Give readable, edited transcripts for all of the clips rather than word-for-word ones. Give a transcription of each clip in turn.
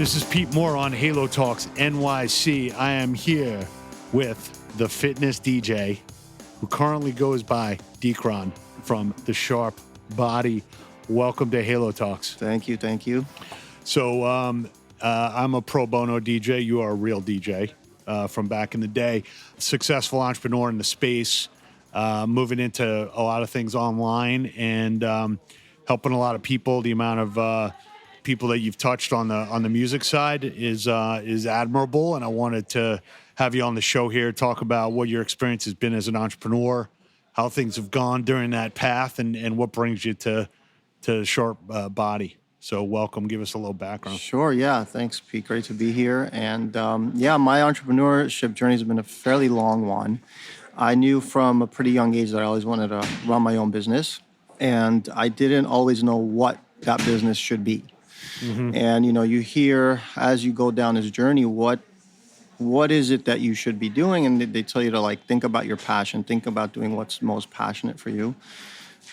This is Pete Moore on Halo Talks NYC. I am here with the fitness DJ who currently goes by Deekron from the Sharp Body. Welcome to Halo Talks. Thank you, thank you. So I'm a pro bono DJ. You are a real DJ from back in the day. Successful entrepreneur in the space, moving into a lot of things online and helping a lot of people. The amount of people that you've touched on the music side is admirable, and I wanted to have you on the show here, talk about what your experience has been as an entrepreneur, how things have gone during that path, and what brings you to Sharp Body. So welcome. Give us a little background. Sure, yeah. Thanks, Pete. Great to be here. And my entrepreneurship journey has been a fairly long one. I knew from a pretty young age that I always wanted to run my own business, and I didn't always know what that business should be. Mm-hmm. And, you hear as you go down this journey, what is it that you should be doing? And they tell you to think about your passion, think about doing what's most passionate for you.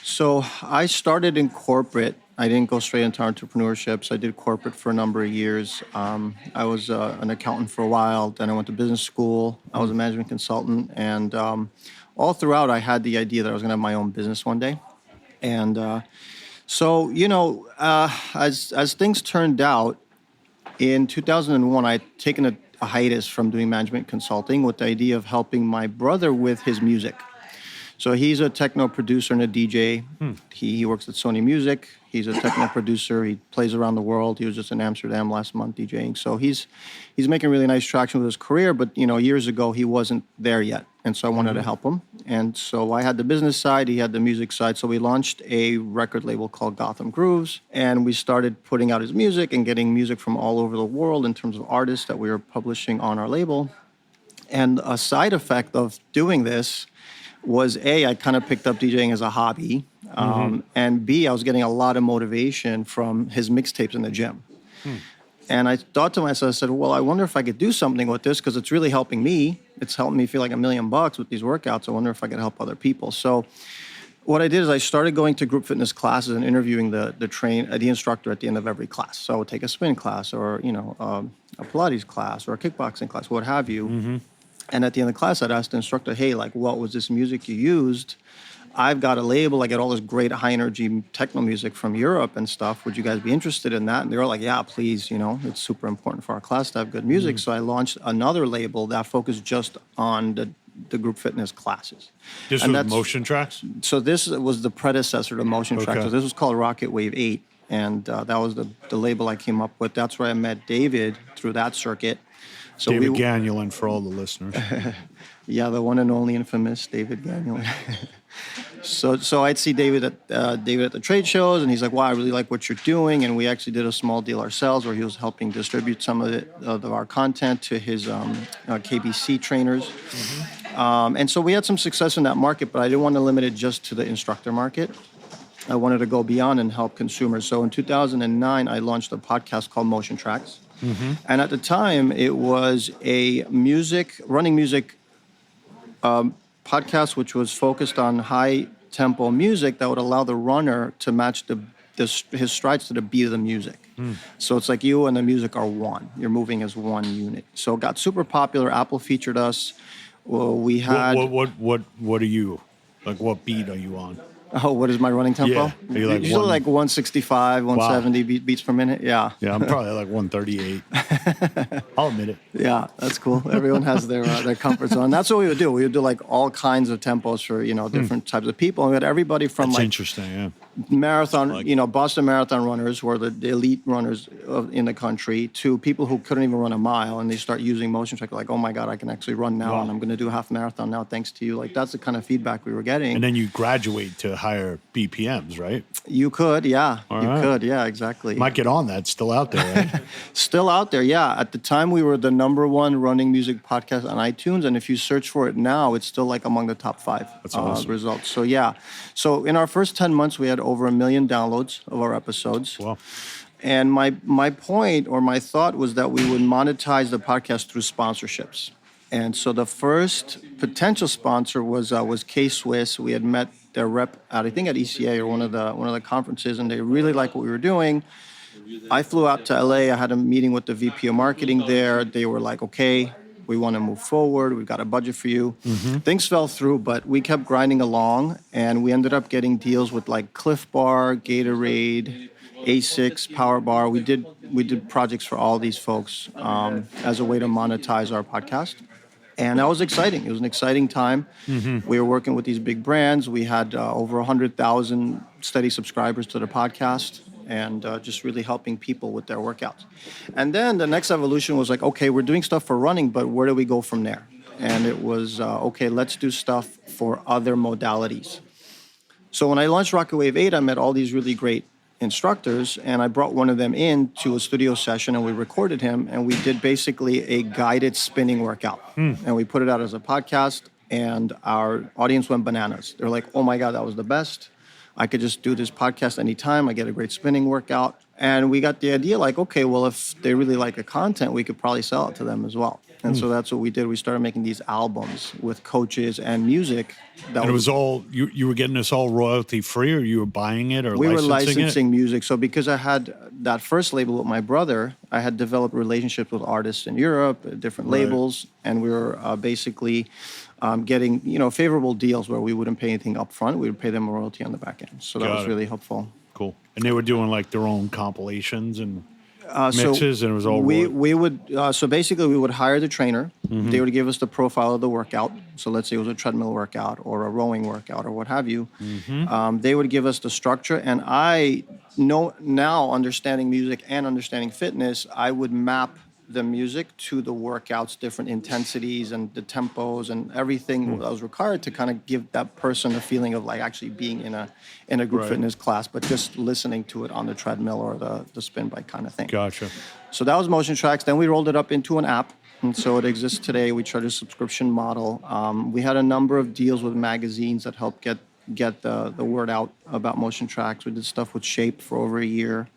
So I started in corporate. I didn't go straight into entrepreneurship. So I did corporate for a number of years. I was an accountant for a while. Then I went to business school. I was a management consultant. And all throughout, I had the idea that I was going to have my own business one day. And as things turned out, in 2001, I'd taken a hiatus from doing management consulting with the idea of helping my brother with his music. So he's a techno producer and a DJ. He works at Sony Music. He's a techno producer. He plays around the world. He was just in Amsterdam last month DJing. So he's making really nice traction with his career. But years ago he wasn't there yet, and so I wanted to help him. And so I had the business side. He had the music side. So we launched a record label called Gotham Grooves, and we started putting out his music and getting music from all over the world in terms of artists that we were publishing on our label. And a side effect of doing this was I kind of picked up DJing as a hobby, and B, I was getting a lot of motivation from his mixtapes in the gym. And I thought to myself, I said, well, I wonder if I could do something with this because it's really helping me. It's helping me feel like $1 million with these workouts. I wonder if I could help other people. So what I did is I started going to group fitness classes and interviewing the instructor at the end of every class. So I would take a spin class or, a Pilates class or a kickboxing class, what have you. And at the end of the class, I'd ask the instructor, hey, what was this music you used? I've got a label. I get all this great high-energy techno music from Europe and stuff. Would you guys be interested in that? And they were like, yeah, please. It's super important for our class to have good music. So I launched another label that focused just on the group fitness classes. This was Motion Tracks? So this was the predecessor to Motion Tracks. So this was called Rocket Wave 8. And that was the label I came up with. That's where I met David through that circuit. So David Gagnon for all the listeners. Yeah, the one and only infamous David Gagnon. So I'd see David at the trade shows, and he's like, wow, I really like what you're doing. And we actually did a small deal ourselves where he was helping distribute some of our content to his KBC trainers. And so we had some success in that market, but I didn't want to limit it just to the instructor market. I wanted to go beyond and help consumers. So in 2009, I launched a podcast called Motion Tracks. And at the time, it was a running music podcast, which was focused on high-tempo music that would allow the runner to match his strides to the beat of the music. So it's like you and the music are one. You're moving as one unit. So it got super popular. Apple featured us. Well, we had... What are you? What beat are you on? Oh, what is my running tempo? Yeah. Are you usually 165, 170 beats per minute. Yeah. Yeah, I'm probably 138. I'll admit it. Yeah, that's cool. Everyone has their comfort zone. That's what we would do. We would do all kinds of tempos for different types of people. And we had everybody from that's interesting. Yeah. Marathon, Boston Marathon runners who are the elite runners in the country to people who couldn't even run a mile, and they start using Motion Track oh my God, I can actually run now, and I'm going to do a half marathon now thanks to you. That's the kind of feedback we were getting. And then you graduate to higher BPMs, right? You could, yeah. Could, yeah, exactly. Might get on that. Still out there, right? Still out there, yeah. At the time, we were the #1 running music podcast on iTunes, and if you search for it now, it's still among the top 5 results. So yeah. So in our first 10 months, we had over 1 million downloads of our episodes. Wow. And my point or my thought was that we would monetize the podcast through sponsorships. And so the first potential sponsor was K-Swiss. We had met their rep at ECA or one of the conferences, and they really liked what we were doing. I flew out to LA. I had a meeting with the VP of marketing there. They were like, okay, we want to move forward. We've got a budget for you. Things fell through, but we kept grinding along, and we ended up getting deals with like Cliff Bar, Gatorade, A6, Power Bar. We did projects for all these folks as a way to monetize our podcast. And that was exciting. It was an exciting time. We were working with these big brands. We had over 100,000 steady subscribers to the podcast, and just really helping people with their workouts. And then the next evolution was like, okay, we're doing stuff for running, but where do we go from there? And it was, okay, let's do stuff for other modalities. So when I launched Rocket Wave 8, I met all these really great instructors, and I brought one of them in to a studio session, and we recorded him, and we did basically a guided spinning workout. And we put it out as a podcast, and our audience went bananas. They're like, oh my God, that was the best. I could just do this podcast anytime. I get a great spinning workout. And we got the idea like, okay, well, if they really like the content, we could probably sell it to them as well. And so that's what we did. We started making these albums with coaches and music. And it was all, you were getting this all royalty free, or you were buying it or we were licensing licensing music. So because I had that first label with my brother, I had developed relationships with artists in Europe, different labels, and we were basically getting favorable deals where we wouldn't pay anything up front. We would pay them a royalty on the back end. So that was really helpful. Cool. And they were doing like their own compilations and mixes, and it was all we would so basically we would hire the trainer. They would give us the profile of the workout. So let's say it was a treadmill workout or a rowing workout or what have you. They would give us the structure, and I know now, understanding music and understanding fitness, I would map the music to the workouts, different intensities and the tempos and everything that was required to kind of give that person a feeling of like actually being in a group fitness class, but just listening to it on the treadmill or the spin bike kind of thing. Gotcha. So that was Motion Tracks. Then we rolled it up into an app, and so it exists today. We charge a subscription model. We had a number of deals with magazines that helped get the word out about Motion Tracks. We did stuff with Shape for over a year.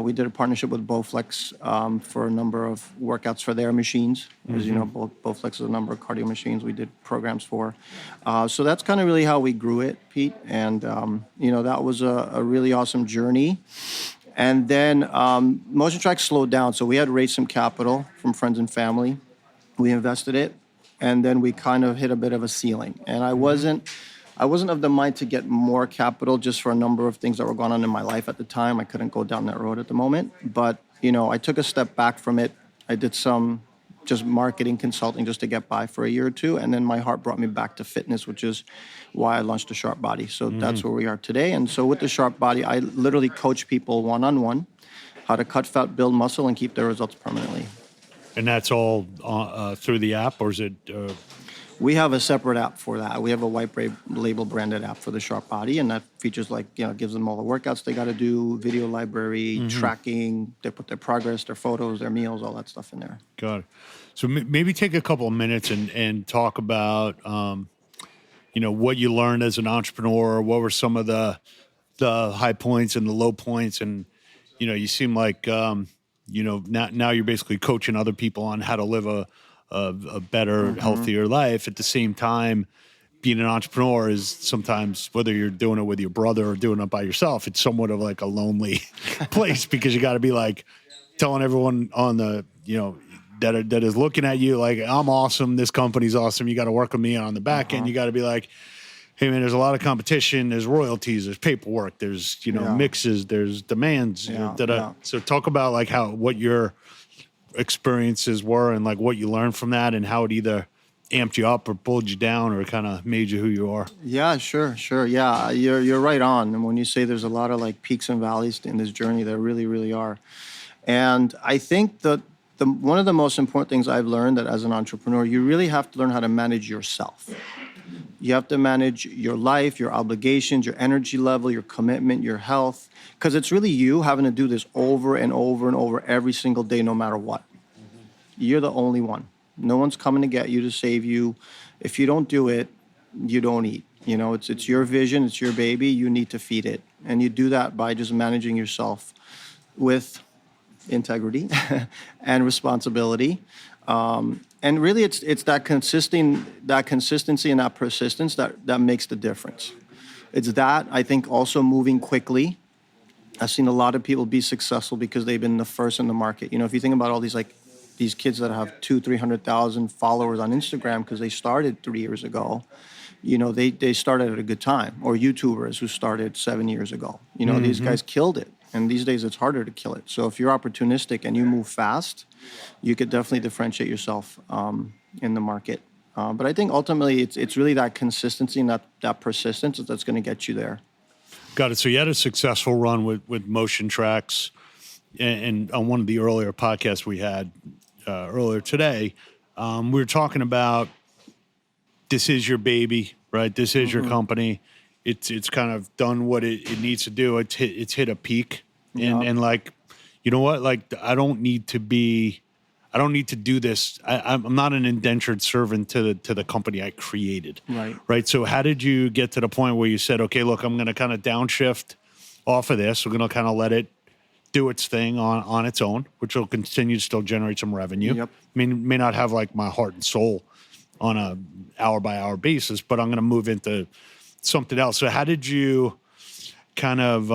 We did a partnership with Bowflex for a number of workouts for their machines. As you know, Bowflex is a number of cardio machines we did programs for. So that's kind of really how we grew it, Pete. And, that was a really awesome journey. And then Motion Tracks slowed down. So we had raised some capital from friends and family. We invested it. And then we kind of hit a bit of a ceiling. And I wasn't of the mind to get more capital just for a number of things that were going on in my life at the time. I couldn't go down that road at the moment. But, I took a step back from it. I did some just marketing consulting just to get by for a year or two. And then my heart brought me back to fitness, which is why I launched the Sharp Body. So that's where we are today. And so with the Sharp Body, I literally coach people one-on-one how to cut fat, build muscle, and keep their results permanently. And that's all through the app, or is it... We have a separate app for that. We have a white label branded app for the Sharp Body, and that features gives them all the workouts they got to do, video library, tracking. They put their progress, their photos, their meals, all that stuff in there. Got it. So maybe take a couple of minutes and talk about, what you learned as an entrepreneur. What were some of the high points and the low points? And, you seem like, now you're basically coaching other people on how to live a better, healthier life. At the same time, being an entrepreneur is sometimes, whether you're doing it with your brother or doing it by yourself, it's somewhat of like a lonely place, because you got to be like telling everyone on the, that is looking at you like, I'm awesome, this company's awesome, you got to work with me. And on the back end, you got to be like, hey man, there's a lot of competition, there's royalties, there's paperwork, there's mixes, there's demands. So talk about like what your experiences were and like what you learned from that, and how it either amped you up or pulled you down or kind of made you who you are. Yeah, sure. Yeah, you're right on. And when you say there's a lot of like peaks and valleys in this journey, there really, really are. And I think that one of the most important things I've learned, that as an entrepreneur, you really have to learn how to manage yourself. You have to manage your life, your obligations, your energy level, your commitment, your health, because it's really you having to do this over and over and over every single day, no matter what. You're the only one. No one's coming to get you, to save you. If you don't do it, you don't eat. It's your vision, it's your baby. You need to feed it. And you do that by just managing yourself with integrity and responsibility. And really, it's that consistency and that persistence that makes the difference. It's that, I think, also moving quickly I've seen a lot of people be successful because they've been the first in the market. If you think about all these kids that have 300,000 followers on Instagram because they started 3 years ago, they started at a good time. Or YouTubers who started 7 years ago. These guys killed it. And these days it's harder to kill it. So if you're opportunistic and you move fast, you could definitely differentiate yourself in the market. But I think ultimately it's really that consistency and that persistence that's going to get you there. Got it. So you had a successful run with Motion Tracks, and on one of the earlier podcasts we had earlier today, we were talking about this is your baby, right? This is your company. It's kind of done what it needs to do. It's hit a peak, and like, you know what? Like, I don't need to do this. I'm not an indentured servant to the company I created. Right. So how did you get to the point where you said, okay, look, I'm going to kind of downshift off of this. We're going to kind of let it do its thing on its own, which will continue to still generate some revenue. Yep. I mean, may not have like my heart and soul on a hour by hour basis, but I'm going to move into something else. So how did you kind of,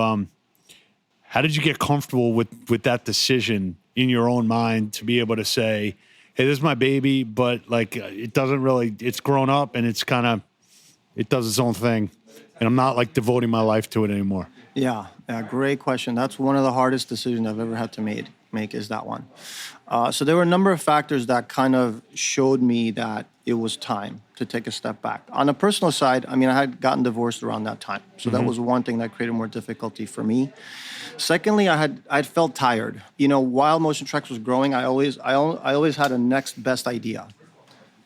how did you get comfortable with that decision in your own mind to be able to say, hey, this is my baby, but like, it doesn't really, it's grown up and it's kind of, it does its own thing. And I'm not like devoting my life to it anymore. Yeah, great question. That's one of the hardest decisions I've ever had to make is that one. So there were a number of factors that kind of showed me that it was time to take a step back. On a personal side, I had gotten divorced around that time. So that was one thing that created more difficulty for me. Secondly, I'd felt tired. While Motion Tracks was growing, I always had a next best idea.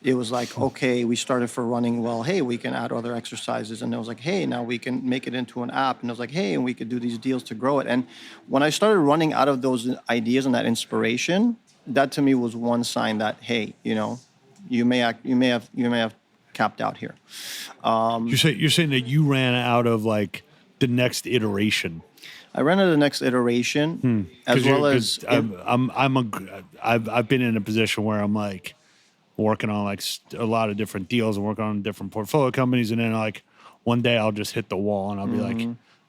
It was like, okay, we started for running. Well, hey, we can add other exercises. And it was like, hey, now we can make it into an app. And it was like, hey, and we could do these deals to grow it. And when I started running out of those ideas and that inspiration, that to me was one sign that, hey, you may have capped out here. You're saying that you ran out of like the next iteration. I ran out of the next iteration, as well as I've been in a position where I'm like working on like a lot of different deals and working on different portfolio companies, and then like one day I'll just hit the wall and I'll be like,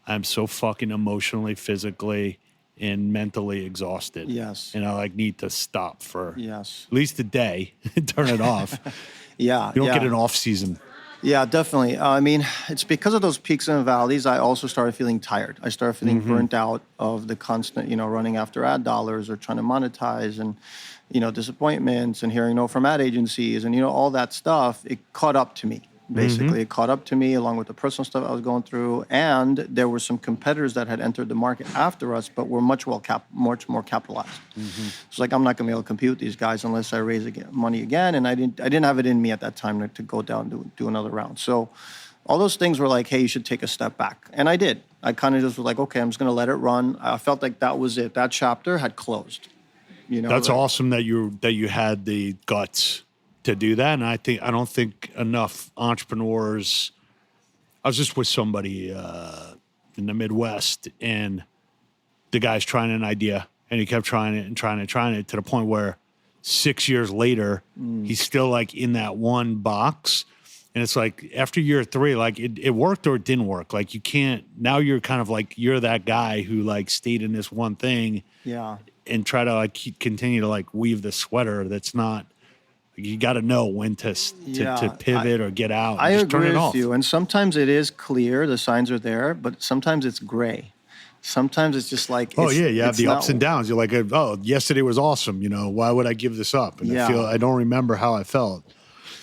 I'm so fucking emotionally, physically, and mentally exhausted. Yes. And I like need to stop for at least a day and turn it off. Yeah. You don't get an off season. Yeah, definitely. It's because of those peaks and valleys, I also started feeling tired. I started feeling burnt out of the constant, running after ad dollars or trying to monetize and, disappointments and hearing no from ad agencies and, all that stuff. It caught up to me. Basically, it caught up to me along with the personal stuff I was going through. And there were some competitors that had entered the market after us, but were much more capitalized. It's like, I'm not going to be able to compete with these guys unless I raise money again. And I didn't have it in me at that time to go down and do another round. So all those things were like, hey, you should take a step back. And I did. I kind of just was like, okay, I'm just going to let it run. I felt like that was it. That chapter had closed. That's awesome that you had the guts to do that. And I don't think enough entrepreneurs. I was just with somebody in the Midwest, and the guy's trying an idea, and he kept trying it and trying it to the point where 6 years later, he's still like in that one box. And it's like after year 3, like it worked or it didn't work. Like you can't, now you're kind of like, you're that guy who like stayed in this one thing and try to like continue to like weave the sweater that's not, you got to know when to pivot or get out. I just agree turn it with off. you. And sometimes it is clear, the signs are there, but sometimes it's gray. Sometimes it's just like, you have the ups and downs. You're like, oh, yesterday was awesome. Why would I give this up? And I don't remember how I felt.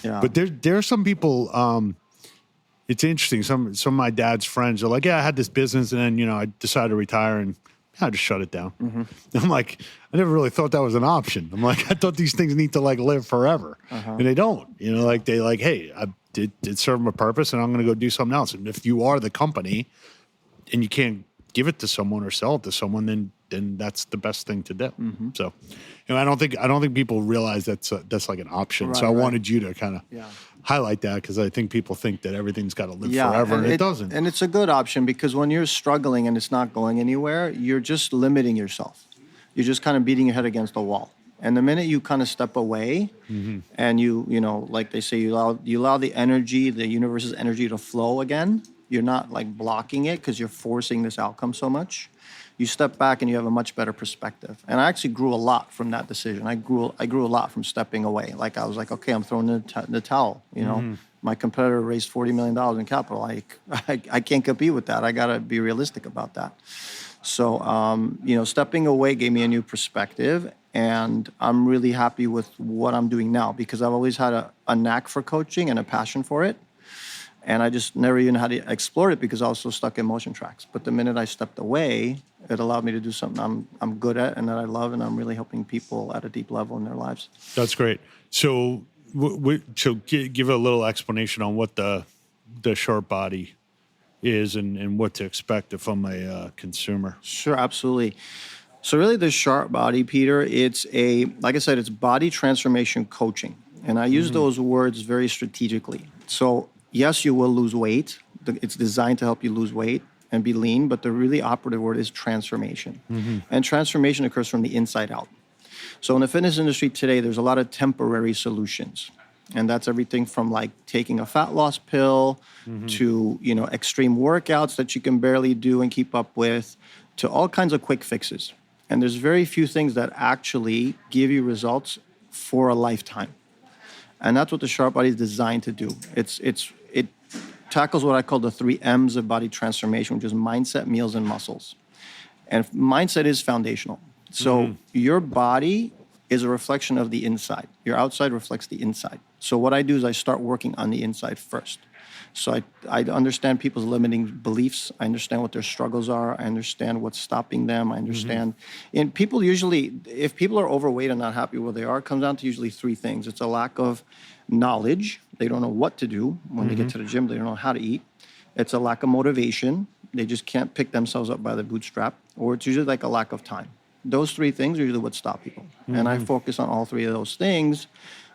Yeah. But there are some people. It's interesting. Some of my dad's friends are like, yeah, I had this business, and then I decided to retire, and I just shut it down. I'm like, I never really thought that was an option. I'm like, I thought these things need to like live forever, and they don't. Like they like, hey, I did serve them a purpose, and I'm going to go do something else. And if you are the company, and you can't give it to someone or sell it to someone, then that's the best thing to do. So, I don't think people realize that's like an option. So I wanted you to kind of highlight that, because I think people think that everything's got to live forever, and it doesn't. And it's a good option, because when you're struggling and it's not going anywhere, you're just limiting yourself. You're just kind of beating your head against the wall. And the minute you kind of step away, and you like they say, you allow the energy, the universe's energy to flow again. You're not like blocking it because you're forcing this outcome so much. you step back and you have a much better perspective. And I actually grew a lot from that decision. I grew a lot from stepping away. Like I was like, okay, I'm throwing the towel. You know, my competitor raised $40 million in capital. I can't compete with that. I got to be realistic about that. So, you know, stepping away gave me a new perspective, and I'm really happy with what I'm doing now because I've always had a knack for coaching and a passion for it. And I just never even had to explore it because I was so stuck in motion tracks. But the minute I stepped away, it allowed me to do something I'm good at and that I love, and I'm really helping people at a deep level in their lives. That's great. So, give a little explanation on what the sharp body is and what to expect if I'm a consumer. Sure, absolutely. So really the sharp body, Peter, like I said, it's body transformation coaching. And I use those words very strategically. So yes, you will lose weight. It's designed to help you lose weight and be lean, but the really operative word is transformation. And transformation occurs from the inside out. So in the fitness industry today, there's a lot of temporary solutions. And that's everything from like taking a fat loss pill to, you know, extreme workouts that you can barely do and keep up with, to all kinds of quick fixes. And there's very few things that actually give you results for a lifetime. And that's what the sharp body is designed to do. It tackles what I call the 3 M's of body transformation, which is mindset, meals, and muscles. And mindset is foundational. So your body is a reflection of the inside. Your outside reflects the inside. So what I do is I start working on the inside first. So I understand people's limiting beliefs. I understand what their struggles are. I understand what's stopping them. I understand. And people usually, if people are overweight and not happy where they are, it comes down to usually 3 things. It's a lack of knowledge. They don't know what to do. When they get to the gym, they don't know how to eat. It's a lack of motivation. They just can't pick themselves up by the bootstrap. Or it's usually like a lack of time. Those 3 things are usually what stop people. And I focus on all 3 of those things,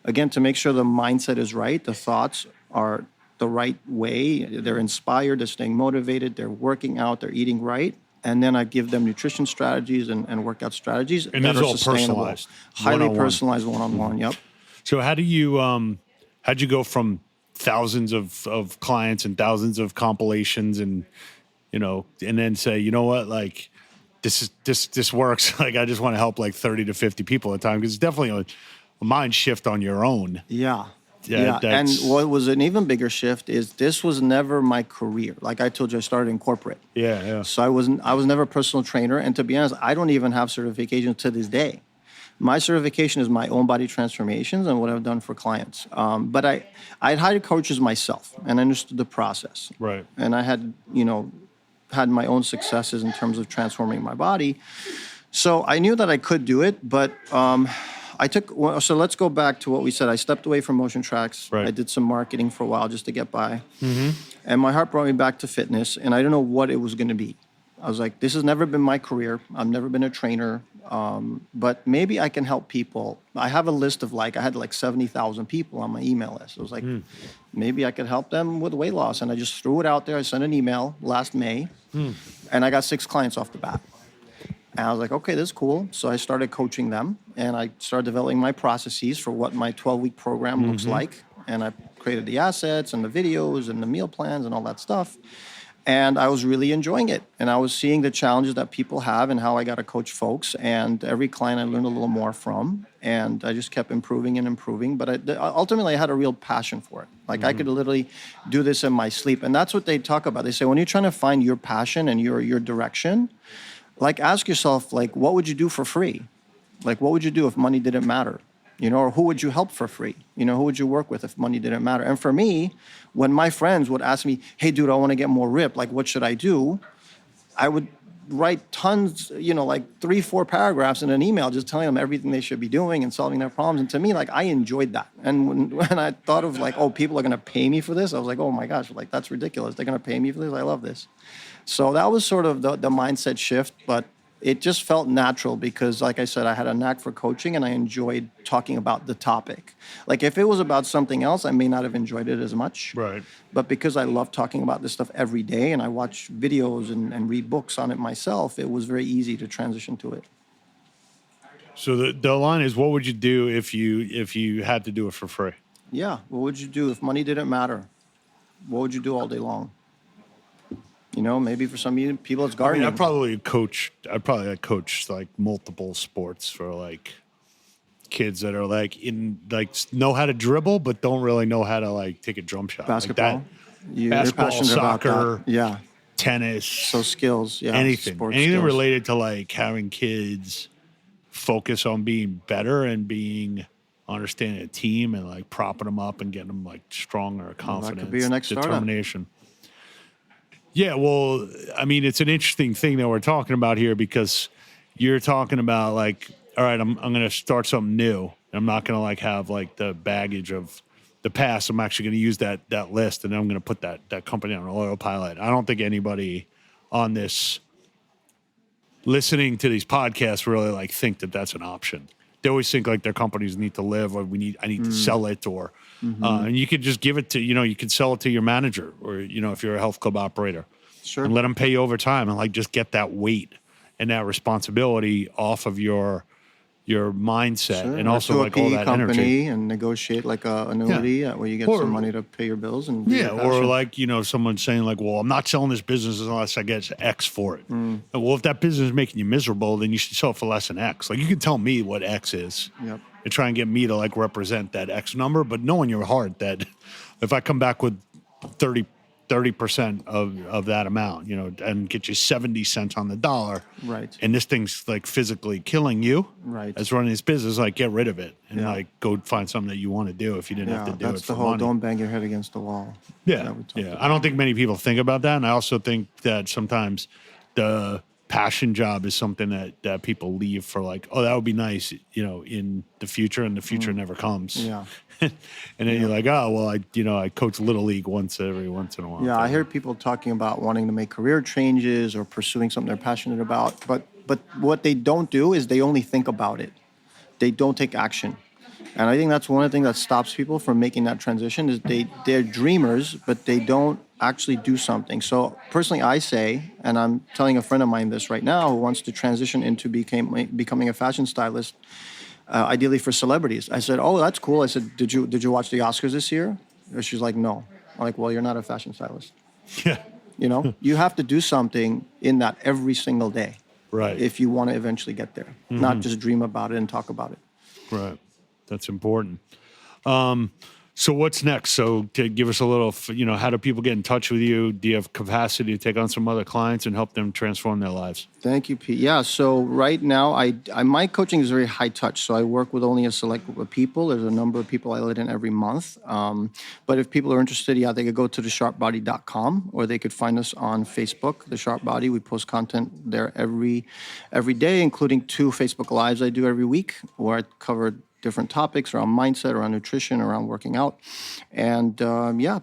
again, to make sure the mindset is right, the thoughts are the right way, they're inspired, they're staying motivated, they're working out, they're eating right. And then I give them nutrition strategies and workout strategies And that these are all sustainable. personalized. Highly One-on-one. personalized one-on-one, yep. So how'd you go from thousands of clients and thousands of compilations and, you know, and then say, you know what, like, this works. Like, I just want to help like 30 to 50 people at a time, because it's definitely a mind shift on your own. Yeah. Yeah, And that's- what was an even bigger shift is this was never my career. Like I told you, I started in corporate. Yeah. So I was never a personal trainer. And to be honest, I don't even have certifications to this day. My certification is my own body transformations and what I've done for clients. But I'd hired coaches myself and I understood the process. Right. And I had, had my own successes in terms of transforming my body. So I knew that I could do it, but so let's go back to what we said. I stepped away from motion tracks. Right. I did some marketing for a while just to get by. And my heart brought me back to fitness, and I don't know what it was going to be. I was like, this has never been my career. I've never been a trainer, but maybe I can help people. I have a list of I had 70,000 people on my email list. I was like, maybe I could help them with weight loss. And I just threw it out there. I sent an email last May, and I got 6 clients off the bat. And I was like, okay, this is cool. So I started coaching them, and I started developing my processes for what my 12-week program looks like. And I created the assets and the videos and the meal plans and all that stuff. And I was really enjoying it. And I was seeing the challenges that people have and how I got to coach folks. And every client I learned a little more from. And I just kept improving and improving. But ultimately, I had a real passion for it. I could literally do this in my sleep. And that's what they talk about. They say, when you're trying to find your passion and your direction, ask yourself, what would you do for free? What would you do if money didn't matter? Or who would you help for free? Who would you work with if money didn't matter? And for me, when my friends would ask me, hey, dude, I want to get more ripped, what should I do? I would write tons, 3-4 paragraphs in an email just telling them everything they should be doing and solving their problems. And to me, I enjoyed that. And when I thought of oh, people are going to pay me for this, I was like, oh my gosh, that's ridiculous. They're going to pay me for this? I love this. So that was sort of the mindset shift, but it just felt natural because, like I said, I had a knack for coaching and I enjoyed talking about the topic. If it was about something else, I may not have enjoyed it as much. Right. But because I love talking about this stuff every day and I watch videos and read books on it myself, it was very easy to transition to it. So the line is, what would you do if you had to do it for free? Yeah. What would you do if money didn't matter? What would you do all day long? Maybe for some people it's I gardening. mean, I'd probably coach like multiple sports for like kids that are like know how to dribble but don't really know how to like take a jump shot. Basketball. Like that. You're Basketball, passionate about soccer, that. Yeah. tennis. So skills. Yeah. Anything Sports skills. related to like having kids focus on being better and being understanding a team and like propping them up and getting them like stronger, confidence, could be your next startup. determination. Yeah, well, I mean, it's an interesting thing that we're talking about here because you're talking about like, all right, I'm going to start something new. I'm not going to like have like the baggage of the past. I'm actually going to use that list, and then I'm going to put that company on autopilot. I don't think anybody on this listening to these podcasts really like think that that's an option. They always think like their companies need to live, or I need to sell it, or and you could just give it to you could sell it to your manager, or if you're a health club operator, Sure. and let them pay you over time, and like just get that weight and that responsibility off of your mindset, Sure. and Or also to a like all PE that company energy. and negotiate like a annuity where you get Or- some money to pay your bills and do Yeah, your or passion. like someone saying like, well, I'm not selling this business unless I get X for it. Well, if that business is making you miserable, then you should sell it for less than X. Like you can tell me what X is, Yep. and try and get me to like represent that X number, but know in your heart that if I come back with 30% of that amount, and get you 70 cents on the dollar, Right. and this thing's like physically killing you, Right. as running this business, like get rid of it and Yeah. like go find something that you want to do if you didn't have to do that's it the for whole money. don't bang your head against the wall. Yeah, that we talked yeah. about. I don't think many people think about that, and I also think that sometimes the passion job is something that people leave for like, oh, that would be nice, in the future, and the future never comes. Yeah. And then you're like, oh, well, I coach Little League once in a while. Yeah, I hear people talking about wanting to make career changes or pursuing something they're passionate about, but what they don't do is they only think about it. They don't take action. And I think that's one of the things that stops people from making that transition is they're dreamers, but they don't actually do something. So personally, I say, and I'm telling a friend of mine this right now who wants to transition into becoming a fashion stylist, ideally for celebrities. I said, oh, that's cool. I said, did you watch the Oscars this year? And she's like, no. I'm like, well, you're not a fashion stylist. Yeah, You have to do something in that every single day. right. If you want to eventually get there, not just dream about it and talk about it. Right. That's important. So what's next? So to give us a little, how do people get in touch with you? Do you have capacity to take on some other clients and help them transform their lives? Thank you, Pete. Yeah, so right now, my coaching is very high touch. So I work with only a select group of people. There's a number of people I let in every month. But if people are interested, they could go to thesharpbody.com, or they could find us on Facebook, The Sharp Body. We post content there every day, including 2 Facebook Lives I do every week, where I cover different topics around mindset, around nutrition, around working out. And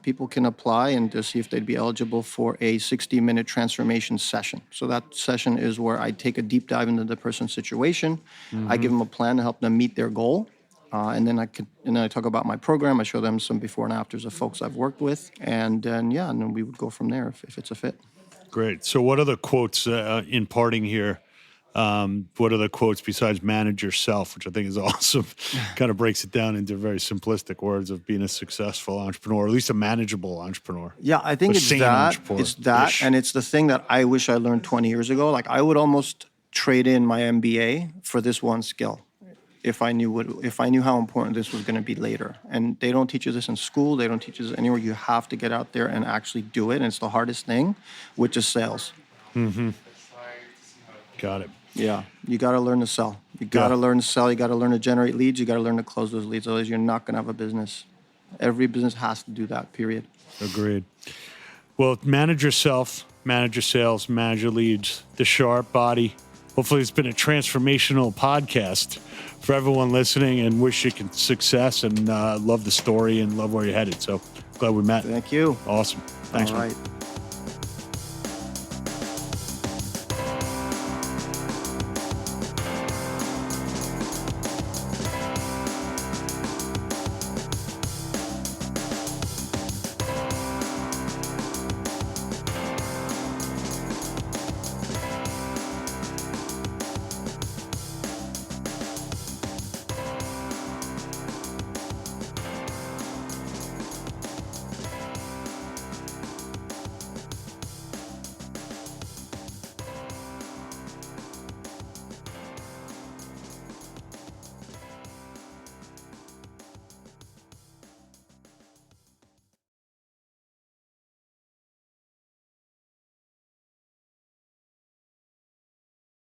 people can apply and to see if they'd be eligible for a 60-minute transformation session. So that session is where I take a deep dive into the person's situation. I give them a plan to help them meet their goal. And then I talk about my program. I show them some before and afters of folks I've worked with. And then we would go from there if it's a fit. Great. So what are the quotes in parting here? What are the quotes besides manage yourself, which I think is awesome? Kind of breaks it down into very simplistic words of being a successful entrepreneur, or at least a manageable entrepreneur. Yeah, I think A it's sane that. entrepreneur. It's that, and it's the thing that I wish I learned 20 years ago. Like I would almost trade in my MBA for this one skill, if I knew how important this was going to be later. And they don't teach you this in school. They don't teach you this anywhere. You have to get out there and actually do it. And it's the hardest thing, which is sales. Got it. Yeah, you got to learn to sell. You got to learn to sell. You got to learn to generate leads. You got to learn to close those leads. Otherwise, you're not going to have a business. Every business has to do that, period. Agreed. Well, manage yourself, manage your sales, manage your leads, The Sharp Body. Hopefully it's been a transformational podcast for everyone listening, and wish you success, and love the story and love where you're headed. So glad we met. Thank you. Awesome. Thanks, All man. right.